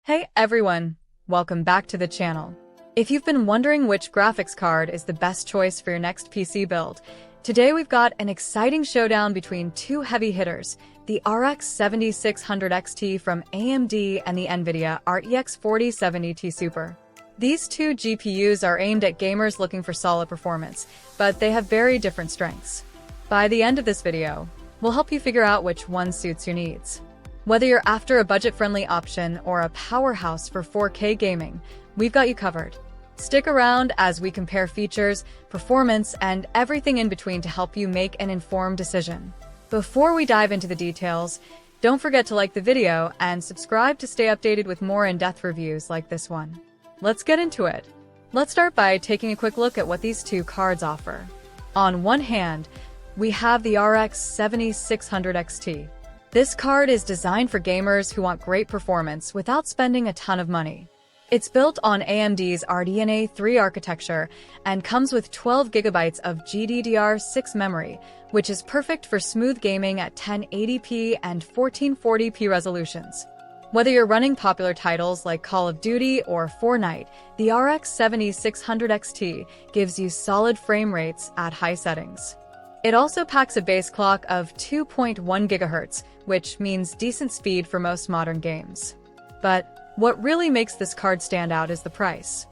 Hey everyone, welcome back to the channel. If you've been wondering which graphics card is the best choice for your next PC build, today we've got an exciting showdown between two heavy hitters, the RX 7600 XT from AMD and the NVIDIA RTX 4070 Ti Super. These two GPUs are aimed at gamers looking for solid performance, but they have very different strengths. By the end of this video, we'll help you figure out which one suits your needs. Whether you're after a budget-friendly option or a powerhouse for 4K gaming, we've got you covered. Stick around as we compare features, performance, and everything in between to help you make an informed decision. Before we dive into the details, don't forget to like the video and subscribe to stay updated with more in-depth reviews like this one. Let's get into it. Let's start by taking a quick look at what these two cards offer. On one hand, we have the RX 7600 XT. This card is designed for gamers who want great performance without spending a ton of money. It's built on AMD's RDNA 3 architecture and comes with 12 GB of GDDR6 memory, which is perfect for smooth gaming at 1080p and 1440p resolutions. Whether you're running popular titles like Call of Duty or Fortnite, the RX 7600 XT gives you solid frame rates at high settings. It also packs a base clock of 2.1 GHz, which means decent speed for most modern games. But what really makes this card stand out is the price.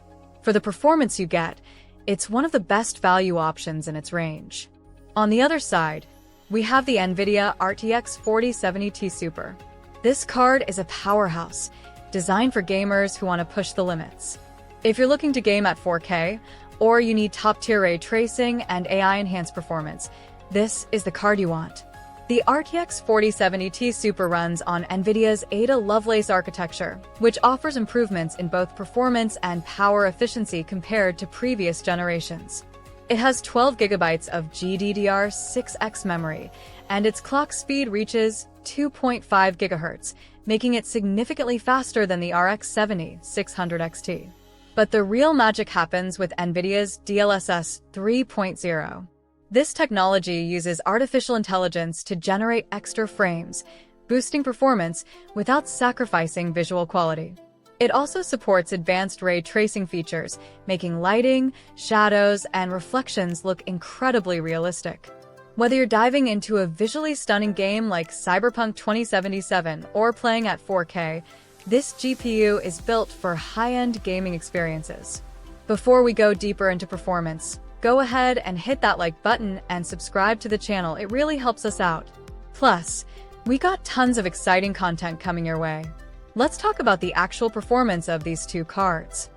For the performance you get, it's one of the best value options in its range. On the other side, we have the NVIDIA RTX 4070 Ti Super. This card is a powerhouse, designed for gamers who want to push the limits. If you're looking to game at 4K, or you need top-tier ray tracing and AI-enhanced performance, this is the card you want. The RTX 4070 Ti Super runs on NVIDIA's Ada Lovelace architecture, which offers improvements in both performance and power efficiency compared to previous generations. It has 12 GB of GDDR6X memory, and its clock speed reaches 2.5 GHz, making it significantly faster than the RX 7600 XT. But the real magic happens with NVIDIA's DLSS 3.0. This technology uses artificial intelligence to generate extra frames, boosting performance without sacrificing visual quality. It also supports advanced ray tracing features, making lighting, shadows, and reflections look incredibly realistic. Whether you're diving into a visually stunning game like Cyberpunk 2077 or playing at 4K, this GPU is built for high-end gaming experiences. Before we go deeper into performance, go ahead and hit that like button and subscribe to the channel. It really helps us out. Plus, we got tons of exciting content coming your way. Let's talk about the actual performance of these two cards.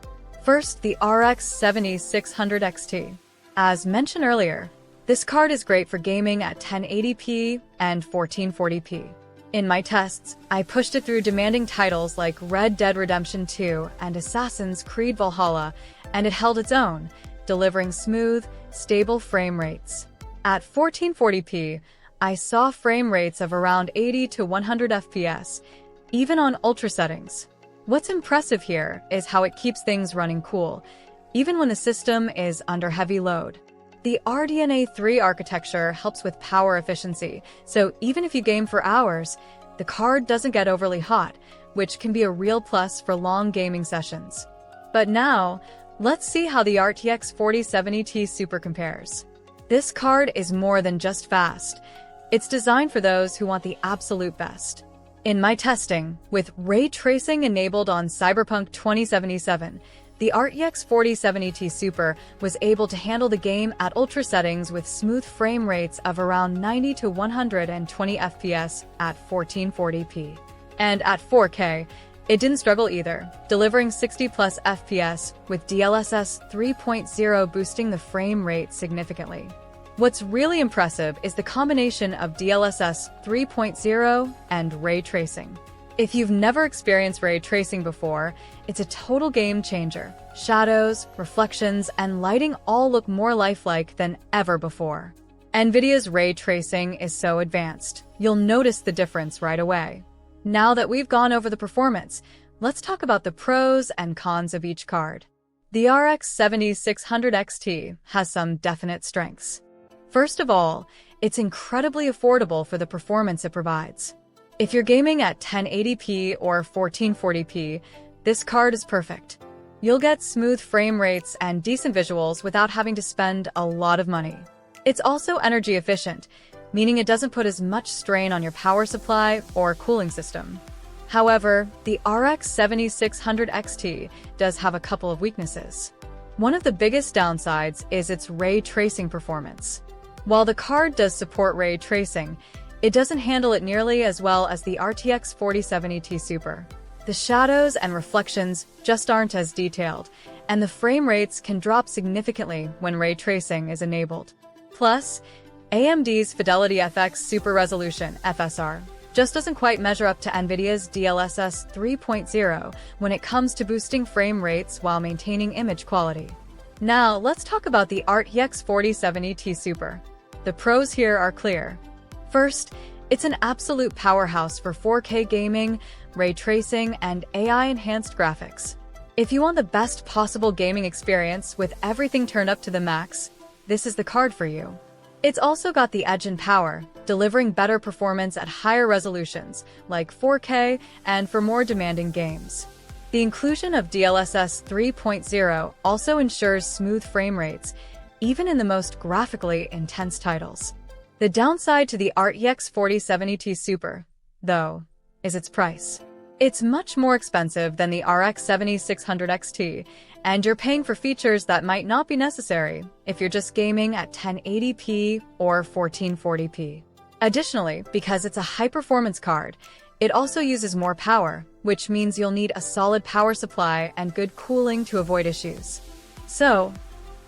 First, the RX 7600 XT. As mentioned earlier, this card is great for gaming at 1080p and 1440p. In my tests, I pushed it through demanding titles like Red Dead Redemption 2 and Assassin's Creed Valhalla, and it held its own, delivering smooth, stable frame rates. At 1440p, I saw frame rates of around 80 to 100 FPS, even on ultra settings. What's impressive here is how it keeps things running cool, even when the system is under heavy load. The RDNA 3 architecture helps with power efficiency, so even if you game for hours, the card doesn't get overly hot, which can be a real plus for long gaming sessions. But now, let's see how the RTX 4070 Ti Super compares. This card is more than just fast. It's designed for those who want the absolute best. In my testing, with ray tracing enabled on Cyberpunk 2077, the RTX 4070 Ti Super was able to handle the game at ultra settings with smooth frame rates of around 90 to 120 FPS at 1440p. And at 4K, it didn't struggle either, delivering 60 plus FPS with DLSS 3.0 boosting the frame rate significantly. What's really impressive is the combination of DLSS 3.0 and ray tracing. If you've never experienced ray tracing before, it's a total game changer. Shadows, reflections, and lighting all look more lifelike than ever before. NVIDIA's ray tracing is so advanced, you'll notice the difference right away. Now that we've gone over the performance, let's talk about the pros and cons of each card. The RX 7600 XT has some definite strengths. First of all, it's incredibly affordable for the performance it provides. If you're gaming at 1080p or 1440p, this card is perfect. You'll get smooth frame rates and decent visuals without having to spend a lot of money. It's also energy efficient, meaning it doesn't put as much strain on your power supply or cooling system. However, the RX 7600 XT does have a couple of weaknesses. One of the biggest downsides is its ray tracing performance. While the card does support ray tracing, it doesn't handle it nearly as well as the RTX 4070 Ti Super. The shadows and reflections just aren't as detailed, and the frame rates can drop significantly when ray tracing is enabled. Plus, AMD's Fidelity FX Super Resolution (FSR) just doesn't quite measure up to NVIDIA's DLSS 3.0 when it comes to boosting frame rates while maintaining image quality. Now, let's talk about the RTX 4070 Ti Super. The pros here are clear. First, it's an absolute powerhouse for 4K gaming, ray tracing, and AI-enhanced graphics. If you want the best possible gaming experience with everything turned up to the max, this is the card for you. It's also got the edge in power, delivering better performance at higher resolutions, like 4K, and for more demanding games. The inclusion of DLSS 3.0 also ensures smooth frame rates, even in the most graphically intense titles. The downside to the RTX 4070 Ti Super, though, is its price. It's much more expensive than the RX 7600 XT, and you're paying for features that might not be necessary if you're just gaming at 1080p or 1440p. Additionally, because it's a high-performance card, it also uses more power, which means you'll need a solid power supply and good cooling to avoid issues. So,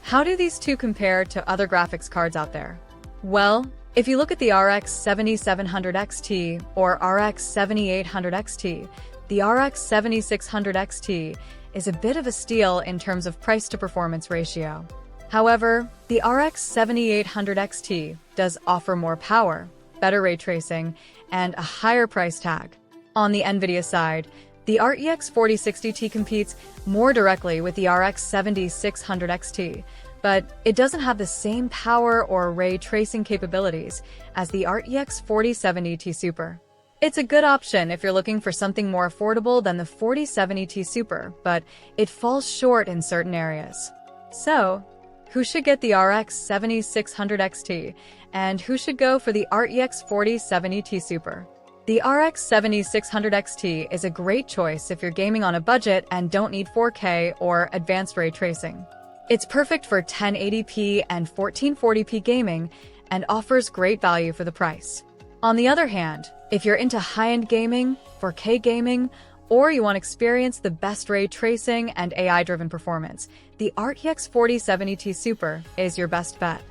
how do these two compare to other graphics cards out there? Well, if you look at the RX 7700 XT or RX 7800 XT, the RX 7600 XT is a bit of a steal in terms of price-to-performance ratio. However, the RX 7800 XT does offer more power, better ray tracing, and a higher price tag. On the NVIDIA side, the RTX 4060 Ti competes more directly with the RX 7600 XT, but it doesn't have the same power or ray tracing capabilities as the RTX 4070 Ti Super. It's a good option if you're looking for something more affordable than the 4070 Ti Super, but it falls short in certain areas. So, who should get the RX 7600 XT, and who should go for the RTX 4070 Ti Super? The RX 7600 XT is a great choice if you're gaming on a budget and don't need 4K or advanced ray tracing. It's perfect for 1080p and 1440p gaming and offers great value for the price. On the other hand, if you're into high-end gaming, 4K gaming, or you want to experience the best ray tracing and AI-driven performance, the RTX 4070 Ti Super is your best bet.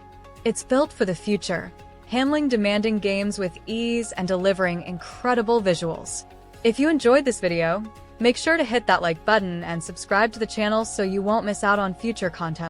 It's built for the future, handling demanding games with ease and delivering incredible visuals. If you enjoyed this video, make sure to hit that like button and subscribe to the channel so you won't miss out on future content.